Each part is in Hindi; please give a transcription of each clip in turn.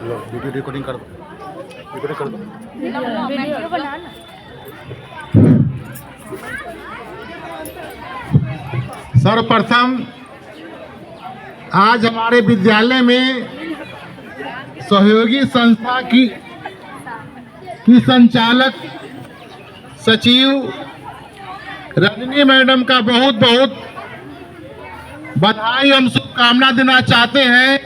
वीडियो रिकॉर्डिंग कर दो, रिकॉर्डिंग कर दो। वीडियो बना ना। सर्वप्रथम आज हमारे विद्यालय में सहयोगी संस्था की संचालक सचिव रजनी मैडम का बहुत बहुत बधाई एवं शुभकामना देना चाहते हैं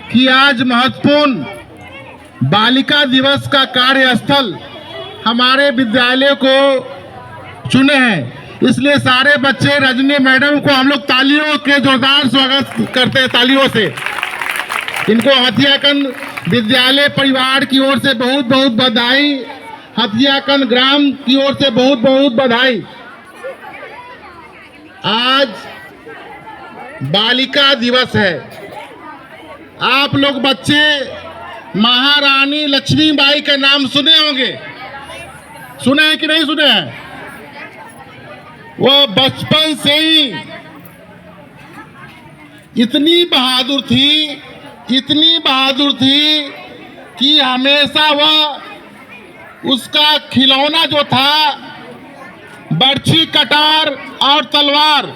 कि आज महत्वपूर्ण बालिका दिवस का कार्यस्थल हमारे विद्यालय को चुने हैं। इसलिए सारे बच्चे रजनी मैडम को हम लोग तालियों के जोरदार स्वागत करते हैं, तालियों से। इनको हथियाकंद विद्यालय परिवार की ओर से बहुत बहुत बधाई, हथियाकंद ग्राम की ओर से बहुत बहुत बधाई। आज बालिका दिवस है। आप लोग बच्चे महारानी लक्ष्मीबाई के नाम सुने होंगे, सुने हैं कि नहीं सुने हैं? वो बचपन से ही इतनी बहादुर थी, इतनी बहादुर थी कि हमेशा वह उसका खिलौना जो था बर्छी, कटार और तलवार।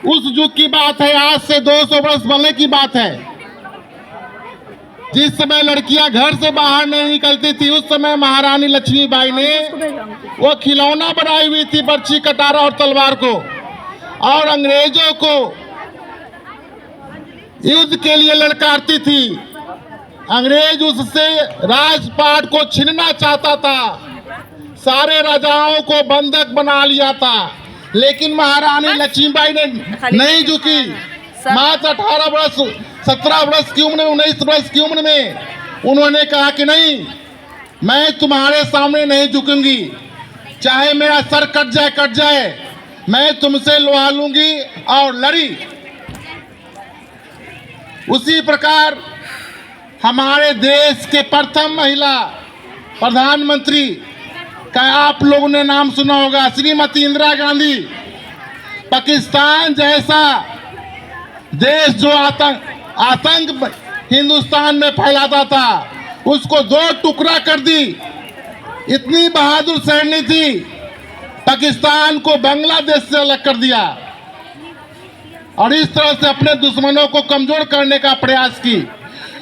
उस युग की बात है, आज से 200 वर्ष पहले की बात है। जिस समय लड़कियां घर से बाहर नहीं निकलती थी, उस समय महारानी लक्ष्मीबाई ने वो खिलौना बनाई हुई थी, बर्छी, कटारा और तलवार को, और अंग्रेजों को युद्ध के लिए ललकारती थी। अंग्रेज उससे राजपाट को छीनना चाहता था, सारे राजाओं को बंधक बना लिया था, लेकिन महारानी लक्ष्मीबाई ने नहीं झुकी। मात्र 18 वर्ष, 17 वर्ष की उम्र में, 19 वर्ष की उम्र में उन्होंने कहा कि नहीं, मैं तुम्हारे सामने नहीं झुकूंगी, चाहे मेरा सर कट जाए, मैं तुमसे लड़ा लूंगी, और लड़ी। उसी प्रकार हमारे देश के प्रथम महिला प्रधानमंत्री का आप लोगों ने नाम सुना होगा, श्रीमती इंदिरा गांधी। पाकिस्तान जैसा देश जो आतंक हिंदुस्तान में फैलाता था, उसको 2 टुकड़ा कर दी। इतनी बहादुर सैनिक थी, पाकिस्तान को बांग्लादेश से अलग कर दिया और इस तरह से अपने दुश्मनों को कमजोर करने का प्रयास की।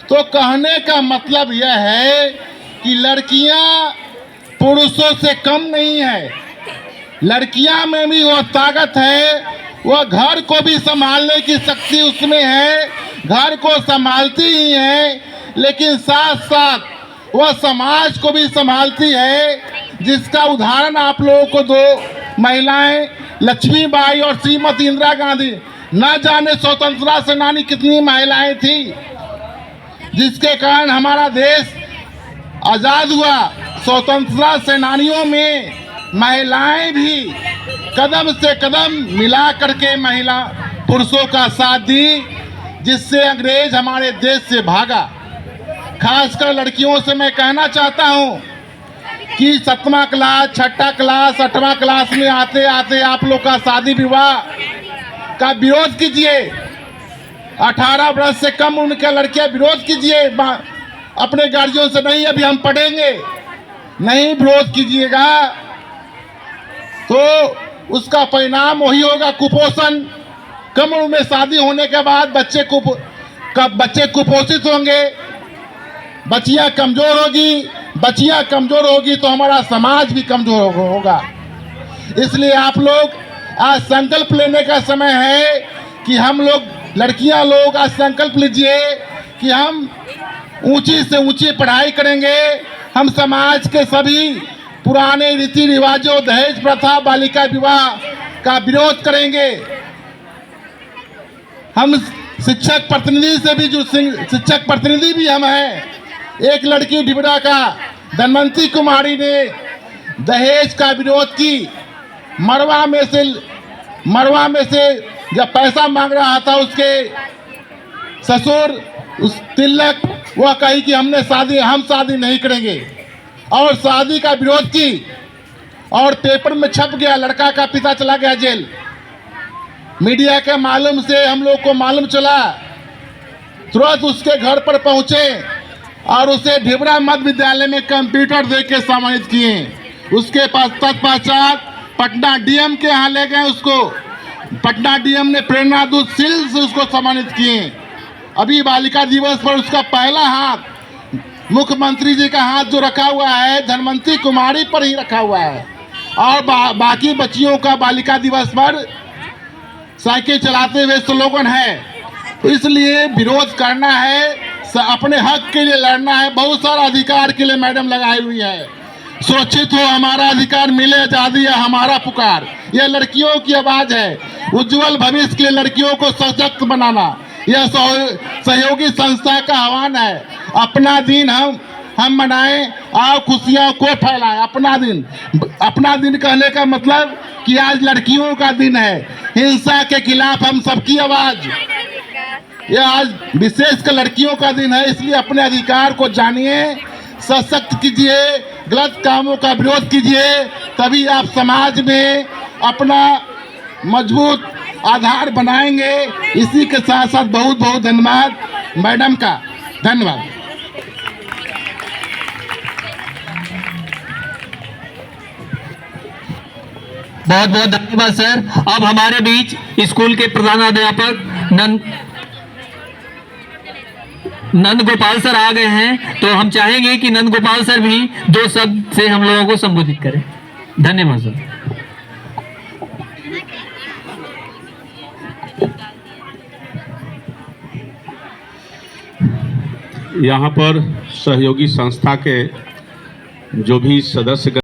तो कहने का मतलब यह है कि लड़कियां पुरुषों से कम नहीं है। लड़कियां में भी वह ताकत है, वह घर को भी संभालने की शक्ति उसमें है, घर को संभालती ही है, लेकिन साथ साथ वह समाज को भी संभालती है, जिसका उदाहरण आप लोगों को 2 महिलाएं लक्ष्मीबाई और श्रीमती इंदिरा गांधी, न जाने स्वतंत्रता सेनानी कितनी महिलाएं थी, जिसके कारण हमारा देश आजाद हुआ। स्वतंत्रता सेनानियों में महिलाएं भी कदम से कदम मिला करके महिला पुरुषों का साथ दी, जिससे अंग्रेज हमारे देश से भागा। खासकर लड़कियों से मैं कहना चाहता हूं कि 7वां क्लास, 6ठा क्लास, 8वां क्लास में आते आते आप लोग का शादी विवाह का विरोध कीजिए। 18 वर्ष से कम उम्र के लड़कियां विरोध कीजिए अपने गार्जियन से, नहीं अभी हम पढ़ेंगे, नहीं विरोध कीजिएगा तो उसका परिणाम वही होगा, कुपोषण। कम उम्र में शादी होने के बाद बच्चे कुपोषित होंगे, बच्चियां कमजोर होगी, बच्चियां कमजोर होगी तो हमारा समाज भी कमजोर होगा। इसलिए आप लोग आज संकल्प लेने का समय है कि हम लोग, लड़कियां लोग आज संकल्प लीजिए कि हम ऊंची से ऊंची पढ़ाई करेंगे। हम समाज के सभी पुराने रीति रिवाजों, दहेज प्रथा, बालिका विवाह का विरोध करेंगे। हम शिक्षक प्रतिनिधि से भी, जो शिक्षक प्रतिनिधि भी हम हैं। एक लड़की डिबरा का धनवंती कुमारी ने दहेज का विरोध की। मरवा में से जब पैसा मांग रहा था उसके ससुर, उस तिलक, वह कही कि हम शादी नहीं करेंगे, और शादी का विरोध की, और पेपर में छप गया। लड़का का पिता चला गया जेल। मीडिया के मालूम से हम लोग को मालूम चला, तुरंत उसके घर पर पहुंचे और उसे ढिबरा मध्य विद्यालय में कंप्यूटर दे के सम्मानित किए। उसके तत्पश्चात पटना डीएम के यहाँ ले गए उसको। पटना डीएम ने प्रेरणा दूत सील से उसको सम्मानित किए। अभी बालिका दिवस पर उसका पहला हाथ मुख्यमंत्री जी का हाथ जो रखा हुआ है धनवंतरी कुमारी पर ही रखा हुआ है। और बाकी बच्चियों का बालिका दिवस पर साइकिल चलाते हुए स्लोगन है। तो इसलिए विरोध करना है, अपने हक के लिए लड़ना है। बहुत सारा अधिकार के लिए मैडम लगाई हुई है। सुरक्षित हो, हमारा अधिकार मिले, आजादी है हमारा पुकार। यह लड़कियों की आवाज है। उज्जवल भविष्य के लिए लड़कियों को सशक्त बनाना यह सहयोगी संस्था का आह्वान है। अपना दिन हम मनाएं, आओ खुशियों को फैलाएं। अपना दिन कहने का मतलब कि आज लड़कियों का दिन है। हिंसा के खिलाफ हम सबकी आवाज। यह आज विशेषकर लड़कियों का दिन है, इसलिए अपने अधिकार को जानिए, सशक्त कीजिए, गलत कामों का विरोध कीजिए, तभी आप समाज में अपना मजबूत आधार बनाएंगे। इसी के साथ साथ बहुत बहुत धन्यवाद मैडम का। धन्यवाद। बहुत बहुत धन्यवाद सर। अब हमारे बीच स्कूल के प्रधानाध्यापक नंद गोपाल सर आ गए हैं, तो हम चाहेंगे कि नंद गोपाल सर भी 2 शब्द से हम लोगों को संबोधित करें। धन्यवाद सर। यहाँ पर सहयोगी संस्था के जो भी सदस्य